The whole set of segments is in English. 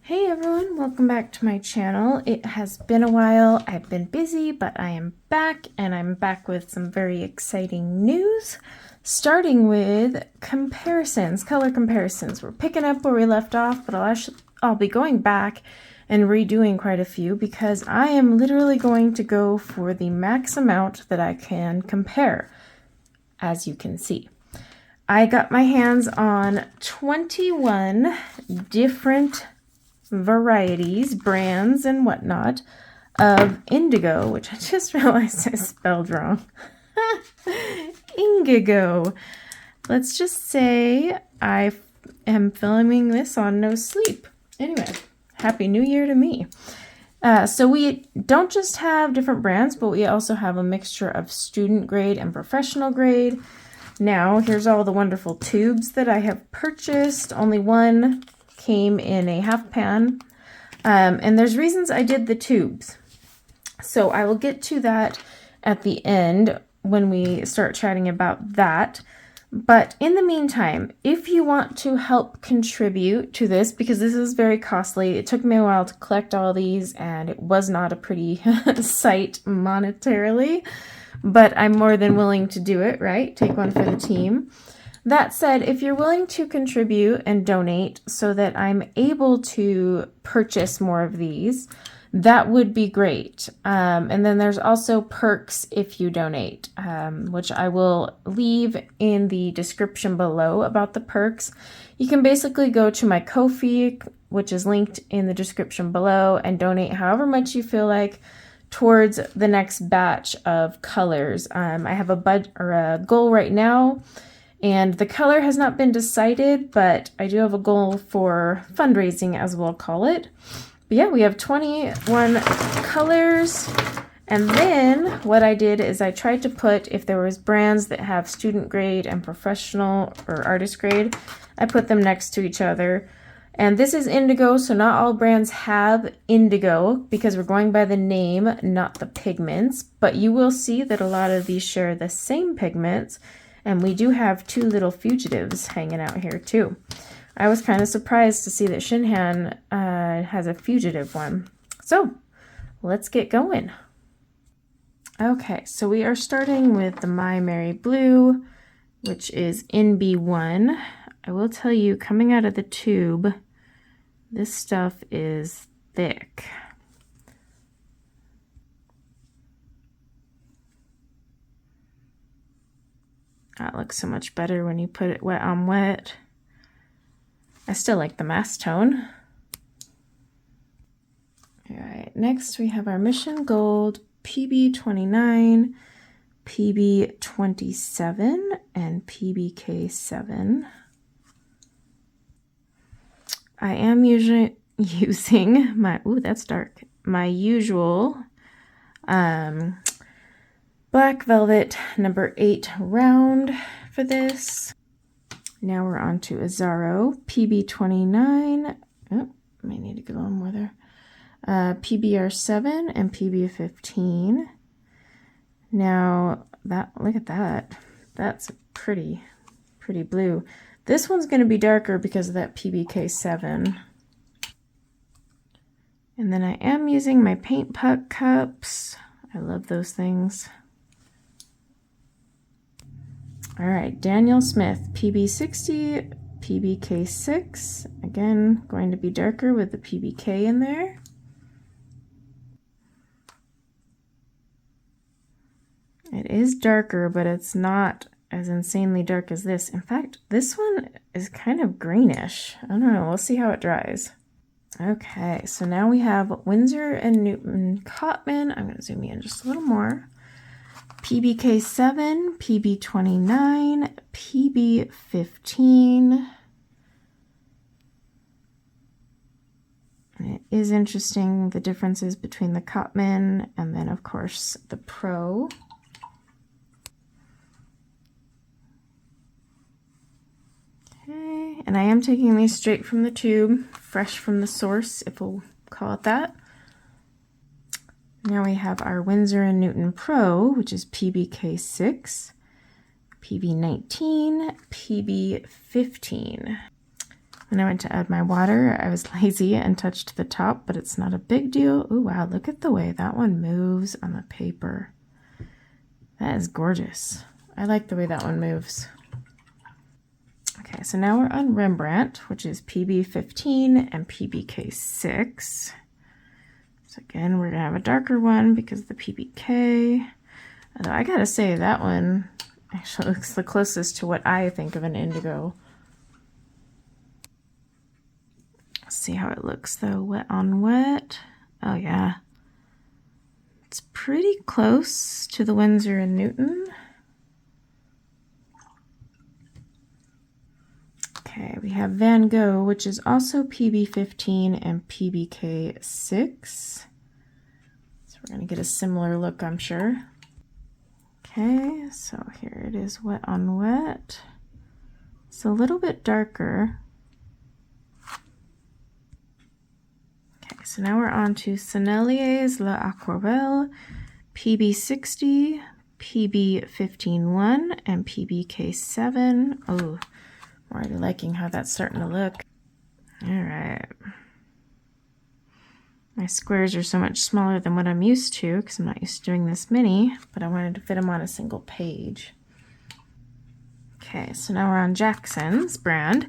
Hey everyone, welcome back to my channel. It has been a while. I've been busy, but I am back, and I'm back with some very exciting news, starting with comparisons, color comparisons. We're picking up where we left off, but I'll be going back and redoing quite a few because I am literally going to go for the max amount that I can compare, as you can see. I got my hands on 21 different varieties, brands, and whatnot of Indigo, which I just realized I spelled wrong. Indigo. Let's just say I am filming this on no sleep. Anyway, Happy New Year to me. So we don't just have different brands, but we also have a mixture of student grade and professional grade. Now, here's all the wonderful tubes that I have purchased. Only one came in a half pan, and there's reasons I did the tubes, so I will get to that at the end when we start chatting about that. But in the meantime, if you want to help contribute to this, because this is very costly, it took me a while to collect all these and it was not a pretty sight monetarily, but I'm more than willing to do it, right? Take one for the team. That said, if you're willing to contribute and donate so that I'm able to purchase more of these, that would be great. And then there's also perks if you donate, which I will leave in the description below about the perks. You can basically go to my Ko-fi, which is linked in the description below, and donate however much you feel like towards the next batch of colors. I have a goal right now, and the color has not been decided, but I do have a goal for fundraising, as we'll call it. But yeah, we have 21 colors. And then what I did is I tried to put, if there was brands that have student grade and professional or artist grade, I put them next to each other. And this is Indigo, so not all brands have Indigo because we're going by the name, not the pigments. But you will see that a lot of these share the same pigments. And we do have two little fugitives hanging out here too. I was kind of surprised to see that Shinhan has a fugitive one. So let's get going. Okay, so we are starting with the My Merry Blue, which is in B1. I will tell you, coming out of the tube, this stuff is thick. That looks so much better when you put it wet on wet. I still like the mass tone. All right, next we have our Mission Gold PB29, PB27, and PBK7. I am usually using my, ooh, that's dark, my usual Black Velvet number 8 round for this. Now we're on to Azzaro PB29. Oh, might need to go on more there. PBR7 and PB15. Now look at that. That's pretty blue. This one's going to be darker because of that PBK7. And then I am using my paint puck cups. I love those things. All right, Daniel Smith, PB60, PBK6. Again, going to be darker with the PBK in there. It is darker, but it's not as insanely dark as this. In fact, this one is kind of greenish. I don't know, we'll see how it dries. Okay, so now we have Winsor & Newton Cotman. I'm going to zoom in just a little more. PBK7, PB29, PB15. It is interesting the differences between the Cotman and then, of course, the Pro. Okay, and I am taking these straight from the tube, fresh from the source, if we'll call it that. Now we have our Winsor & Newton Pro, which is PBK6, PB19, PB15. When I went to add my water, I was lazy and touched the top, but it's not a big deal. Oh wow, look at the way that one moves on the paper. That is gorgeous. I like the way that one moves. Okay, so now we're on Rembrandt, which is PB15 and PBK6. So again, we're gonna have a darker one because of the PBK. Although I gotta say that one actually looks the closest to what I think of an indigo. Let's see how it looks though, wet on wet. Oh yeah. It's pretty close to the Winsor and Newton. Okay, we have Van Gogh, which is also PB15 and PBK6. So we're gonna get a similar look, I'm sure. Okay, so here it is, wet on wet. It's a little bit darker. Okay, so now we're on to Sennelier's L'Aquarelle, PB60, PB15-1, and PBK7. Oh, I'm already liking how that's starting to look. All right. My squares are so much smaller than what I'm used to because I'm not used to doing this many, but I wanted to fit them on a single page. Okay, so now we're on Jackson's brand,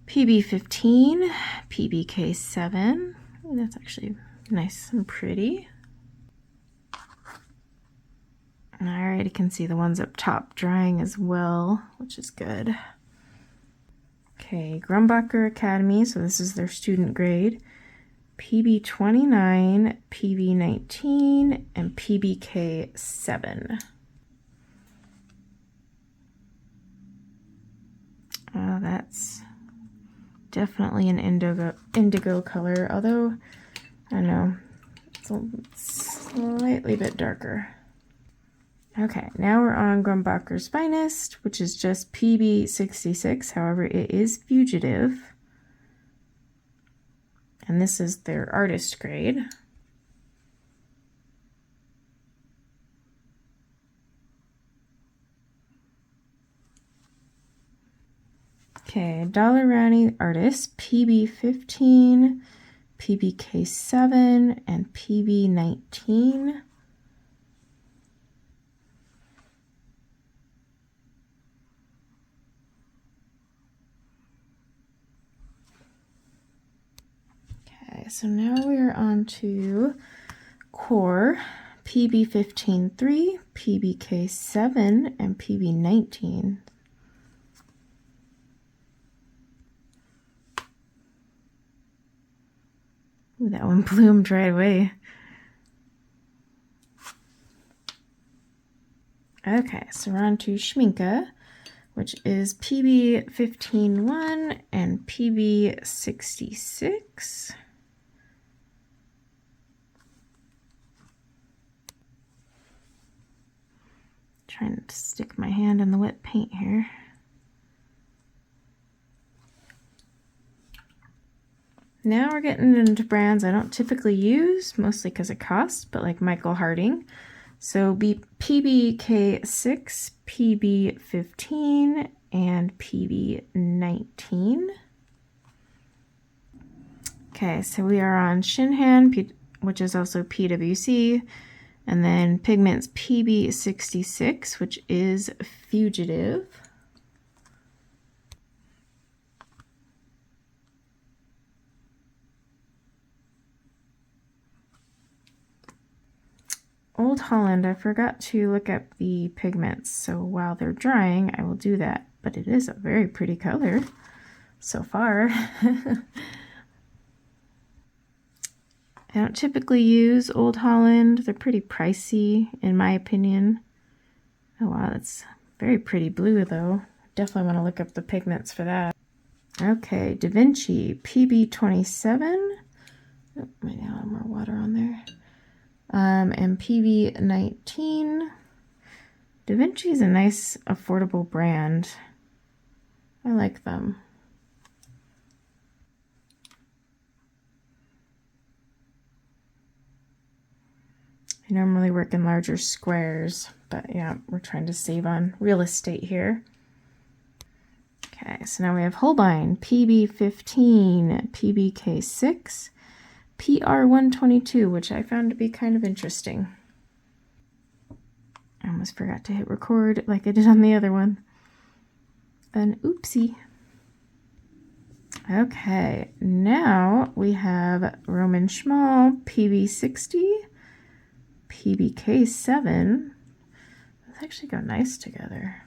PB15, PBK7. Ooh, that's actually nice and pretty. And I already can see the ones up top drying as well, which is good. Okay, Grumbacher Academy, so this is their student grade. PB29, PB19, and PBK7. Oh, that's definitely an indigo color, although, I don't know, it's a slightly bit darker. Okay, now we're on Grumbacher's Finest, which is just PB66, however, it is fugitive. And this is their artist grade. Okay, Dollar Rowney Artist, PB15, PBK7, and PB19. Okay, so now we are on to Core, PB15-3, PBK7, and PB19. Ooh, that one bloomed right away. Okay, so we're on to Schminke, which is PB15-1 and PB66. Trying to stick my hand in the wet paint here. Now we're getting into brands I don't typically use, mostly because of cost, but like Michael Harding. So PBK6, PB15, and PB19. Okay, so we are on Shinhan, which is also PWC, and then Pigments PB66, which is Fugitive. Old Holland, I forgot to look up the pigments, so while they're drying, I will do that. But it is a very pretty color so far. I don't typically use Old Holland. They're pretty pricey, in my opinion. Oh wow, that's very pretty blue though. Definitely want to look up the pigments for that. Okay, Da Vinci PB27. Oh, might now have more water on there. And PB19. Da Vinci is a nice, affordable brand. I like them. I normally work in larger squares, but yeah, we're trying to save on real estate here. Okay, so now we have Holbein, PB15, PBK6, PR122, which I found to be kind of interesting. I almost forgot to hit record like I did on the other one. An oopsie. Okay, now we have Roman Schmal, PB60, PBK7. Those actually go nice together.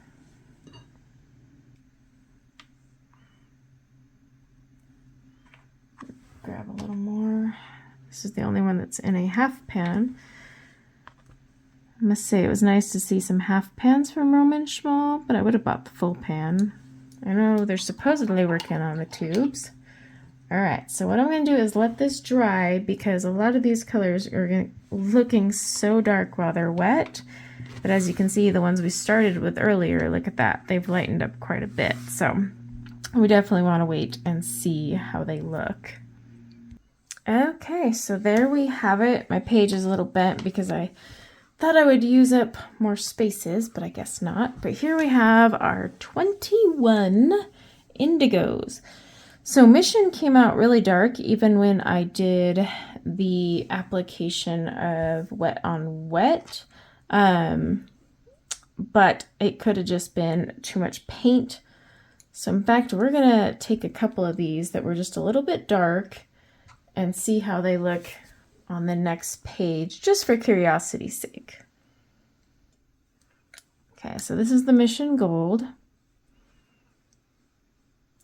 Grab a little more. This is the only one that's in a half pan. I must say it was nice to see some half pans from Roman Schmal, but I would have bought the full pan. I know they're supposedly working on the tubes. All right, so what I'm going to do is let this dry because a lot of these colors are looking so dark while they're wet. But as you can see, the ones we started with earlier, look at that. They've lightened up quite a bit. So we definitely want to wait and see how they look. Okay, so there we have it. My page is a little bent because I thought I would use up more spaces, but I guess not. But here we have our 21 indigos. So Mission came out really dark even when I did the application of wet on wet. But it could have just been too much paint. So in fact, we're gonna take a couple of these that were just a little bit dark and see how they look on the next page, just for curiosity's sake. Okay, so this is the Mission Gold. I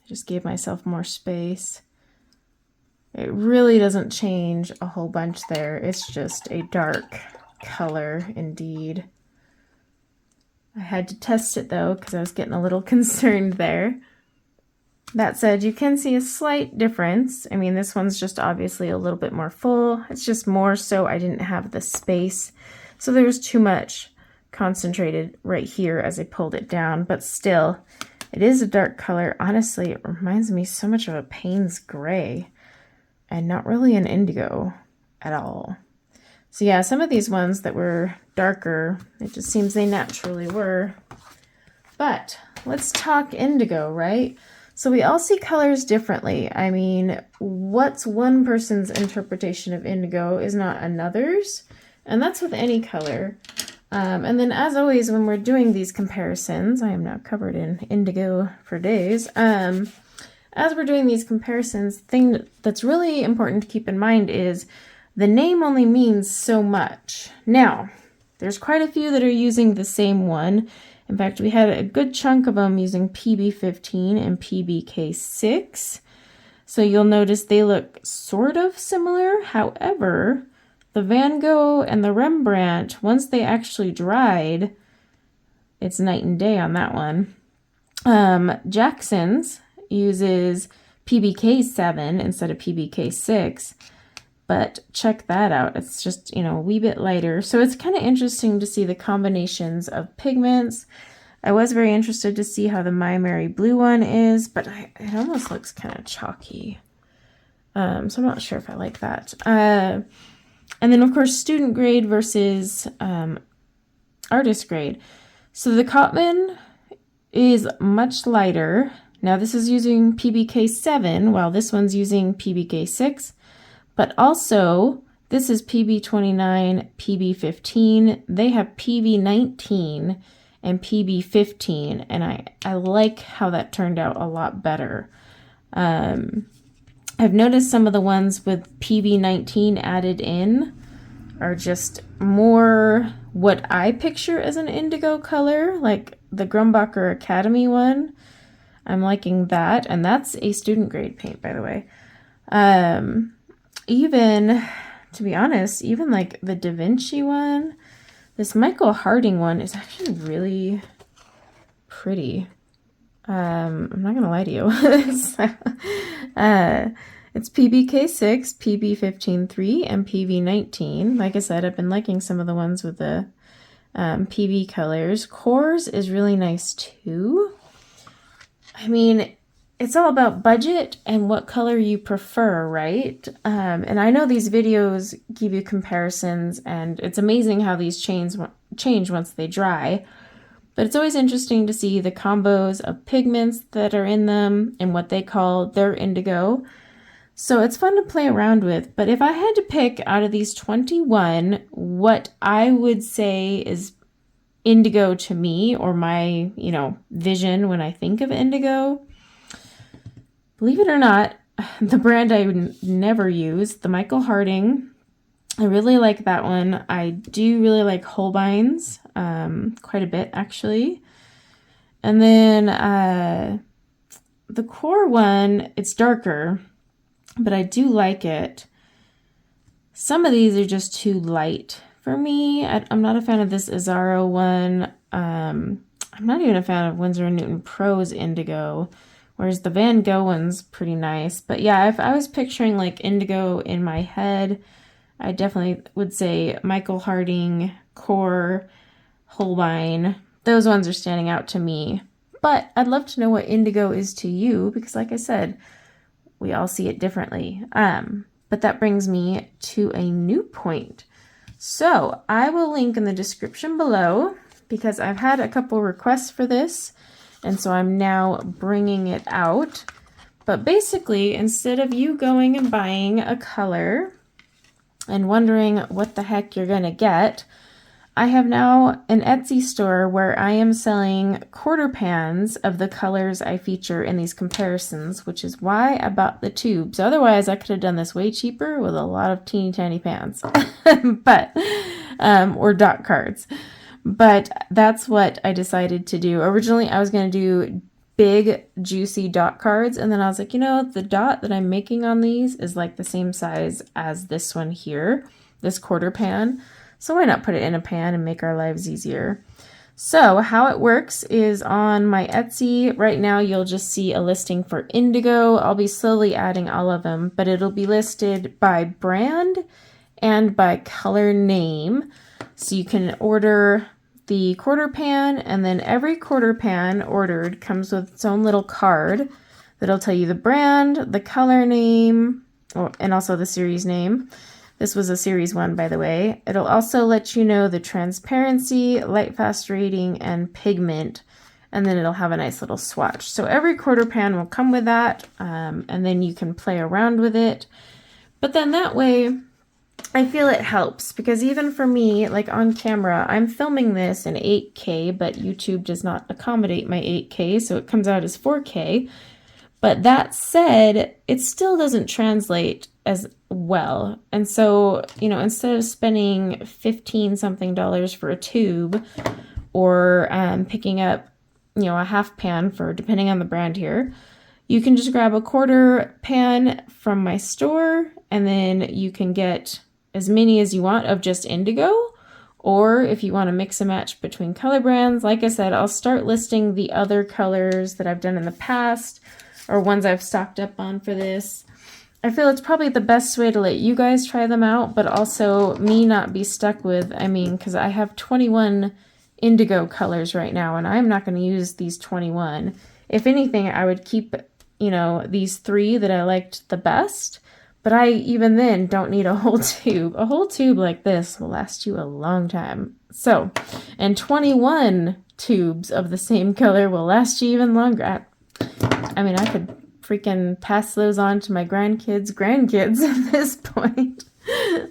just gave myself more space. It really doesn't change a whole bunch there. It's just a dark color indeed. I had to test it though, because I was getting a little concerned there. That said, you can see a slight difference. I mean, this one's just obviously a little bit more full. It's just more so I didn't have the space. So there was too much concentrated right here as I pulled it down, but still, it is a dark color. Honestly, it reminds me so much of a Payne's gray and not really an indigo at all. So yeah, some of these ones that were darker, it just seems they naturally were. But let's talk indigo, right? So we all see colors differently. I mean, what's one person's interpretation of indigo is not another's, and that's with any color. And then as always, when we're doing these comparisons, I am now covered in indigo for days. As we're doing these comparisons, the thing that's really important to keep in mind is the name only means so much. Now, there's quite a few that are using the same one. In fact, we had a good chunk of them using PB15 and PBK6. So you'll notice they look sort of similar. However, the Van Gogh and the Rembrandt, once they actually dried, it's night and day on that one. Jackson's uses PBK7 instead of PBK6. But check that out. It's just, a wee bit lighter. So it's kind of interesting to see the combinations of pigments. I was very interested to see how the My Mary Blue one is, but it almost looks kind of chalky. So I'm not sure if I like that. And then, of course, student grade versus artist grade. So the Cotman is much lighter. Now, this is using PBK7, while this one's using PBK6. But also, this is PB29, PB15. They have PB19 and PB15, and I like how that turned out a lot better. I've noticed some of the ones with PB19 added in are just more what I picture as an indigo color, like the Grumbacher Academy one. I'm liking that, and that's a student grade paint, by the way. Even, to be honest, even like the Da Vinci one, this Michael Harding one is actually really pretty. I'm not gonna lie to you. It's PBK6, PB15-3, and PB19. Like I said, I've been liking some of the ones with the PB colors. Coors is really nice too. I mean, it's all about budget and what color you prefer, right? And I know these videos give you comparisons, and it's amazing how these change once they dry. But it's always interesting to see the combos of pigments that are in them and what they call their indigo. So it's fun to play around with. But if I had to pick out of these 21, what I would say is indigo to me, or my, vision when I think of indigo, believe it or not, the brand I would never use, the Michael Harding. I really like that one. I do really like Holbein's, quite a bit actually. And then the core one, it's darker, but I do like it. Some of these are just too light for me. I'm not a fan of this Azzaro one. I'm not even a fan of Winsor & Newton Pro's indigo, whereas the Van Gogh one's pretty nice. But yeah, if I was picturing like indigo in my head, I definitely would say Michael Harding, Core, Holbein. Those ones are standing out to me. But I'd love to know what indigo is to you, because like I said, we all see it differently. But that brings me to a new point. So I will link in the description below, because I've had a couple requests for this, and so I'm now bringing it out. But basically, instead of you going and buying a color and wondering what the heck you're gonna get, I have now an Etsy store where I am selling quarter pans of the colors I feature in these comparisons, which is why I bought the tubes. Otherwise, I could have done this way cheaper with a lot of teeny tiny pans, but or dot cards. But that's what I decided to do. Originally, I was going to do big, juicy dot cards, and then I was like, the dot that I'm making on these is like the same size as this one here, this quarter pan. So why not put it in a pan and make our lives easier? So how it works is on my Etsy, right now you'll just see a listing for indigo. I'll be slowly adding all of them, but it'll be listed by brand and by color name. So you can order the quarter pan, and then every quarter pan ordered comes with its own little card that'll tell you the brand, the color name, and also the series name. This was a series 1, by the way. It'll also let you know the transparency, light fast rating, and pigment, and then it'll have a nice little swatch. So every quarter pan will come with that, and then you can play around with it. But then that way, I feel it helps, because even for me, like on camera, I'm filming this in 8K, but YouTube does not accommodate my 8K, so it comes out as 4K. But that said, it still doesn't translate as well. And so, instead of spending 15 something dollars for a tube, or picking up, a half pan for, depending on the brand here, you can just grab a quarter pan from my store, and then you can get as many as you want of just indigo. Or if you want to mix and match between color brands, like I said, I'll start listing the other colors that I've done in the past, or ones I've stocked up on for this. I feel it's probably the best way to let you guys try them out, but also me not be stuck with, because I have 21 indigo colors right now, and I'm not going to use these 21. If anything, I would keep, these 3 that I liked the best, but I even then don't need a whole tube. A whole tube like this will last you a long time. So, and 21 tubes of the same color will last you even longer. I could freaking pass those on to my grandkids at this point.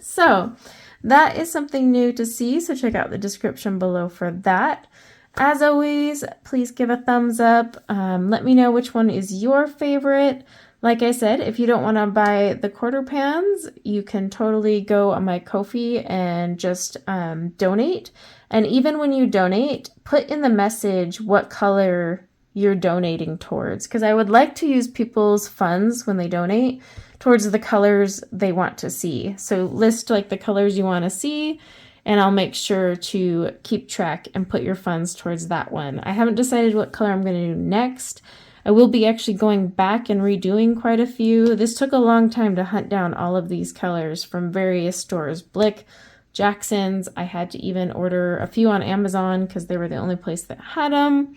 So that is something new to see. So check out the description below for that. As always, please give a thumbs up. Let me know which one is your favorite. Like I said, if you don't want to buy the quarter pans, you can totally go on my Ko-fi and just donate. And even when you donate, put in the message what color you're donating towards, because I would like to use people's funds when they donate towards the colors they want to see. So list like the colors you want to see, and I'll make sure to keep track and put your funds towards that one. I haven't decided what color I'm going to do next. I will be actually going back and redoing quite a few. This took a long time to hunt down all of these colors from various stores. Blick, Jackson's. I had to even order a few on Amazon because they were the only place that had them.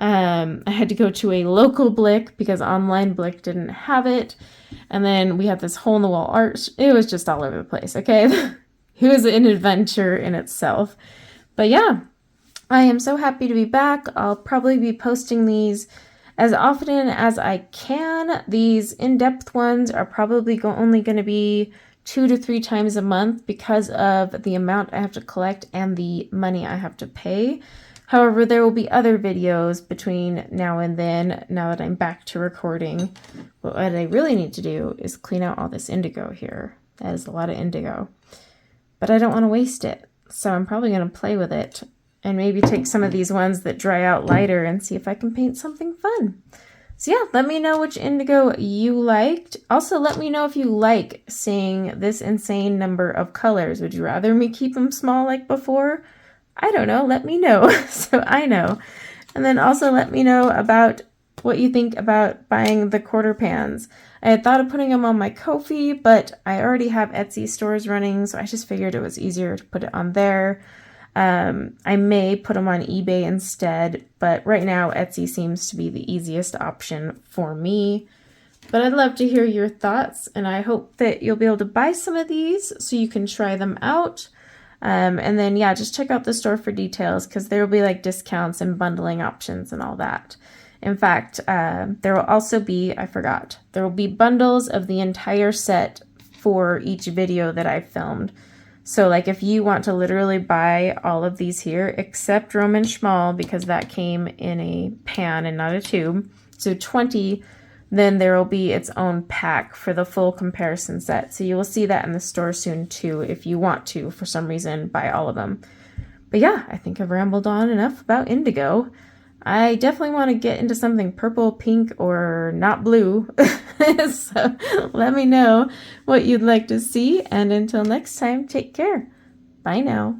I had to go to a local Blick because online Blick didn't have it. And then we had this hole-in-the-wall art. It was just all over the place, okay? It was an adventure in itself. But yeah, I am so happy to be back. I'll probably be posting these as often as I can. These in-depth ones are probably only going to be 2 to 3 times a month because of the amount I have to collect and the money I have to pay. However, there will be other videos between now and then, now that I'm back to recording. But what I really need to do is clean out all this indigo here. That is a lot of indigo. But I don't want to waste it, so I'm probably going to play with it and maybe take some of these ones that dry out lighter and see if I can paint something fun. So yeah, let me know which indigo you liked. Also, let me know if you like seeing this insane number of colors. Would you rather me keep them small like before? I don't know. Let me know so I know. And then also let me know about what you think about buying the quarter pans. I had thought of putting them on my Ko-fi, but I already have Etsy stores running, so I just figured it was easier to put it on there. I may put them on eBay instead, but right now Etsy seems to be the easiest option for me. But I'd love to hear your thoughts, and I hope that you'll be able to buy some of these so you can try them out. And then, yeah, just check out the store for details because there will be like discounts and bundling options and all that. In fact, there will also be, I forgot, there will be bundles of the entire set for each video that I filmed. So like if you want to literally buy all of these here, except Roman Schmal, because that came in a pan and not a tube, so 20, then there will be its own pack for the full comparison set. So you will see that in the store soon too, if you want to, for some reason, buy all of them. But yeah, I think I've rambled on enough about indigo. I definitely want to get into something purple, pink, or not blue. So let me know what you'd like to see. And until next time, take care. Bye now.